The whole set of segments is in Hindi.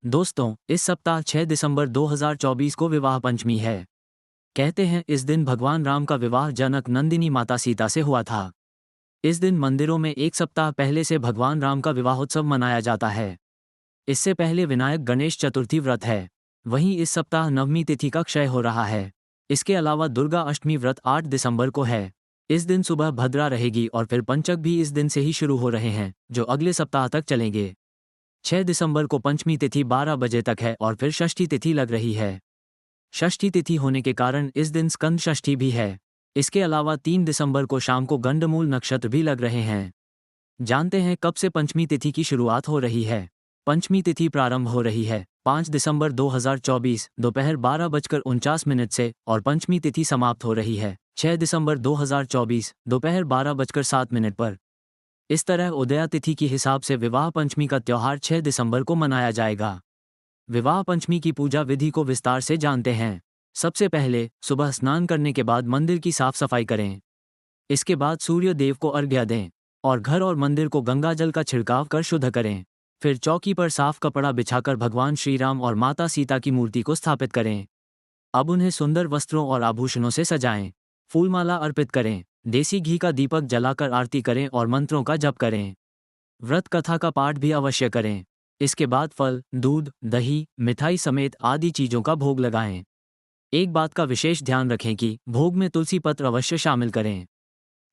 दोस्तों, इस सप्ताह 6 दिसंबर 2024 को विवाह पंचमी है। कहते हैं इस दिन भगवान राम का विवाह जनक नंदिनी माता सीता से हुआ था। इस दिन मंदिरों में एक सप्ताह पहले से भगवान राम का विवाहोत्सव मनाया जाता है। इससे पहले विनायक गणेश चतुर्थी व्रत है। वहीं इस सप्ताह नवमी तिथि का क्षय हो रहा है। इसके अलावा दुर्गा अष्टमी व्रत 8 दिसंबर को है। इस दिन सुबह भद्रा रहेगी और फिर पंचक भी इस दिन से ही शुरू हो रहे हैं, जो अगले सप्ताह तक चलेंगे। 6 दिसंबर को पंचमी तिथि 12 बजे तक है और फिर षष्ठी तिथि लग रही है। षष्ठी तिथि होने के कारण इस दिन स्कंद षष्ठी भी है। इसके अलावा 3 दिसंबर को शाम को गंडमूल नक्षत्र भी लग रहे हैं। जानते हैं कब से पंचमी तिथि की शुरुआत हो रही है। पंचमी तिथि प्रारंभ हो रही है 5 दिसंबर 2024 दोपहर 12:49 से और पंचमी तिथि समाप्त हो रही है 6 दिसंबर 2024 दोपहर 12:07 पर। इस तरह उदया तिथि के हिसाब से विवाह पंचमी का त्योहार 6 दिसंबर को मनाया जाएगा। विवाह पंचमी की पूजा विधि को विस्तार से जानते हैं। सबसे पहले सुबह स्नान करने के बाद मंदिर की साफ सफाई करें। इसके बाद सूर्य देव को अर्घ्य दें और घर और मंदिर को गंगाजल का छिड़काव कर शुद्ध करें। फिर चौकी पर साफ कपड़ा बिछाकर भगवान श्री राम और माता सीता की मूर्ति को स्थापित करें। अब उन्हें सुंदर वस्त्रों और आभूषणों से सजाएं। फूलमाला अर्पित करें, देसी घी का दीपक जलाकर आरती करें और मंत्रों का जप करें। व्रत कथा का पाठ भी अवश्य करें। इसके बाद फल, दूध, दही, मिठाई समेत आदि चीजों का भोग लगाएं। एक बात का विशेष ध्यान रखें कि भोग में तुलसी पत्र अवश्य शामिल करें।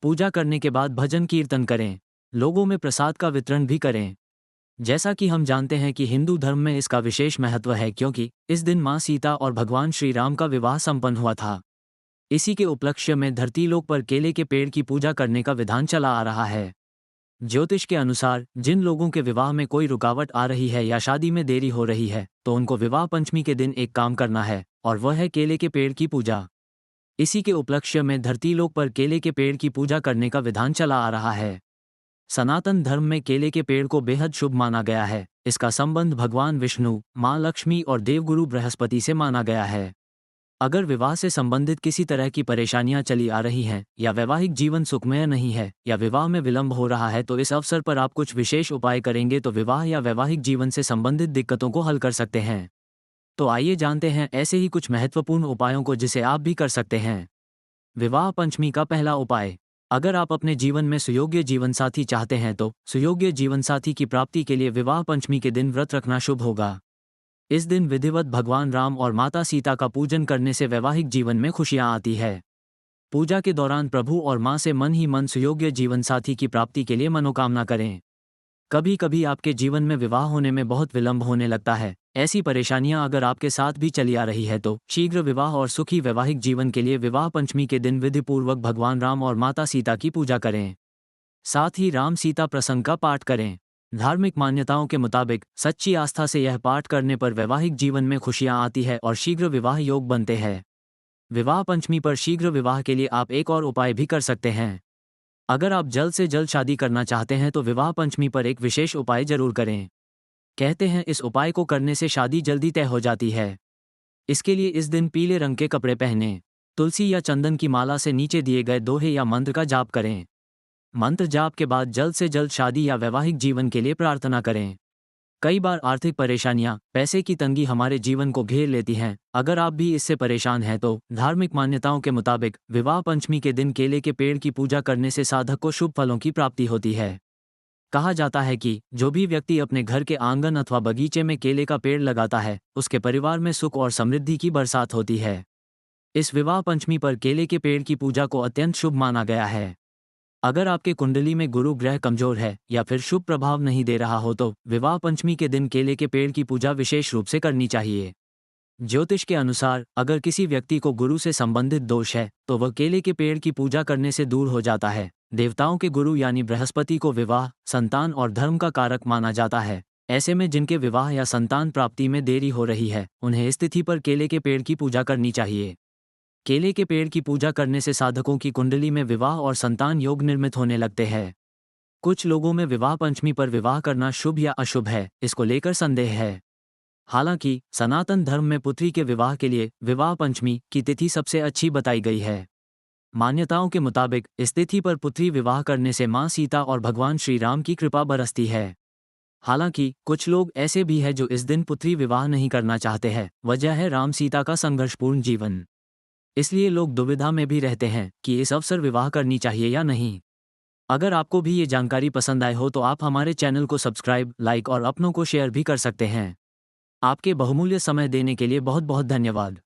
पूजा करने के बाद भजन कीर्तन करें। लोगों में प्रसाद का वितरण भी करें। जैसा कि हम जानते हैं कि हिंदू धर्म में इसका विशेष महत्व है, क्योंकि इस दिन मां सीता और भगवान श्री राम का विवाह संपन्न हुआ था। इसी के उपलक्ष्य में धरतीलोक पर केले के पेड़ की पूजा करने का विधान चला आ रहा है। ज्योतिष के अनुसार जिन लोगों के विवाह में कोई रुकावट आ रही है या शादी में देरी हो रही है, तो उनको विवाह पंचमी के दिन एक काम करना है, और वह है केले के पेड़ की पूजा। इसी के उपलक्ष्य में धरतीलोक पर केले के पेड़ की पूजा करने का विधान चला आ रहा है। सनातन धर्म में केले के पेड़ को बेहद शुभ माना गया है। इसका संबंध भगवान विष्णु, मां लक्ष्मी और देवगुरु बृहस्पति से माना गया है। अगर विवाह से संबंधित किसी तरह की परेशानियां चली आ रही हैं, या वैवाहिक जीवन सुखमय नहीं है, या विवाह में विलंब हो रहा है, तो इस अवसर पर आप कुछ विशेष उपाय करेंगे तो विवाह या वैवाहिक जीवन से संबंधित दिक्कतों को हल कर सकते हैं। तो आइए जानते हैं ऐसे ही कुछ महत्वपूर्ण उपायों को जिसे आप भी कर सकते हैं। विवाह पंचमी का पहला उपाय। अगर आप अपने जीवन में सुयोग्य जीवनसाथी चाहते हैं तो सुयोग्य जीवनसाथी की प्राप्ति के लिए विवाह पंचमी के दिन व्रत रखना शुभ होगा। इस दिन विधिवत भगवान राम और माता सीता का पूजन करने से वैवाहिक जीवन में खुशियां आती है। पूजा के दौरान प्रभु और मां से मन ही मन सुयोग्य जीवनसाथी की प्राप्ति के लिए मनोकामना करें। कभी कभी आपके जीवन में विवाह होने में बहुत विलंब होने लगता है। ऐसी परेशानियां अगर आपके साथ भी चली आ रही है तो शीघ्र विवाह और सुखी वैवाहिक जीवन के लिए विवाह पंचमी के दिन विधिपूर्वक भगवान राम और माता सीता की पूजा करें। साथ ही राम सीता प्रसंग का पाठ करें। धार्मिक मान्यताओं के मुताबिक सच्ची आस्था से यह पाठ करने पर वैवाहिक जीवन में खुशियां आती है और शीघ्र विवाह योग बनते हैं। विवाह पंचमी पर शीघ्र विवाह के लिए आप एक और उपाय भी कर सकते हैं। अगर आप जल्द से जल्द शादी करना चाहते हैं तो विवाह पंचमी पर एक विशेष उपाय जरूर करें। कहते हैं इस उपाय को करने से शादी जल्दी तय हो जाती है। इसके लिए इस दिन पीले रंग के कपड़े पहनें। तुलसी या चंदन की माला से नीचे दिए गए दोहे या मंत्र का जाप करें। मंत्र जाप के बाद जल्द से जल्द शादी या वैवाहिक जीवन के लिए प्रार्थना करें। कई बार आर्थिक परेशानियां, पैसे की तंगी हमारे जीवन को घेर लेती हैं। अगर आप भी इससे परेशान हैं तो धार्मिक मान्यताओं के मुताबिक विवाह पंचमी के दिन केले के पेड़ की पूजा करने से साधक को शुभ फलों की प्राप्ति होती है। कहा जाता है कि जो भी व्यक्ति अपने घर के आंगन अथवा बगीचे में केले का पेड़ लगाता है, उसके परिवार में सुख और समृद्धि की बरसात होती है। इस विवाह पंचमी पर केले के पेड़ की पूजा को अत्यंत शुभ माना गया है। अगर आपके कुंडली में गुरु ग्रह कमजोर है या फिर शुभ प्रभाव नहीं दे रहा हो तो विवाह पंचमी के दिन केले के पेड़ की पूजा विशेष रूप से करनी चाहिए। ज्योतिष के अनुसार अगर किसी व्यक्ति को गुरु से संबंधित दोष है तो वह केले के पेड़ की पूजा करने से दूर हो जाता है। देवताओं के गुरु यानी बृहस्पति को विवाह, संतान और धर्म का कारक माना जाता है। ऐसे में जिनके विवाह या संतान प्राप्ति में देरी हो रही है, उन्हें इस तिथि पर केले के पेड़ की पूजा करनी चाहिए। केले के पेड़ की पूजा करने से साधकों की कुंडली में विवाह और संतान योग निर्मित होने लगते हैं। कुछ लोगों में विवाह पंचमी पर विवाह करना शुभ या अशुभ है, इसको लेकर संदेह है। हालांकि सनातन धर्म में पुत्री के विवाह के लिए विवाह पंचमी की तिथि सबसे अच्छी बताई गई है। मान्यताओं के मुताबिक इस तिथि पर पुत्री विवाह करने से मां सीता और भगवान श्री राम की कृपा बरसती है। हालांकि कुछ लोग ऐसे भी हैं जो इस दिन पुत्री विवाह नहीं करना चाहते हैं। वजह है राम सीता का संघर्षपूर्ण जीवन। इसलिए लोग दुविधा में भी रहते हैं कि इस अवसर विवाह करनी चाहिए या नहीं। अगर आपको भी ये जानकारी पसंद आए हो तो आप हमारे चैनल को सब्सक्राइब, लाइक और अपनों को शेयर भी कर सकते हैं। आपके बहुमूल्य समय देने के लिए बहुत बहुत धन्यवाद।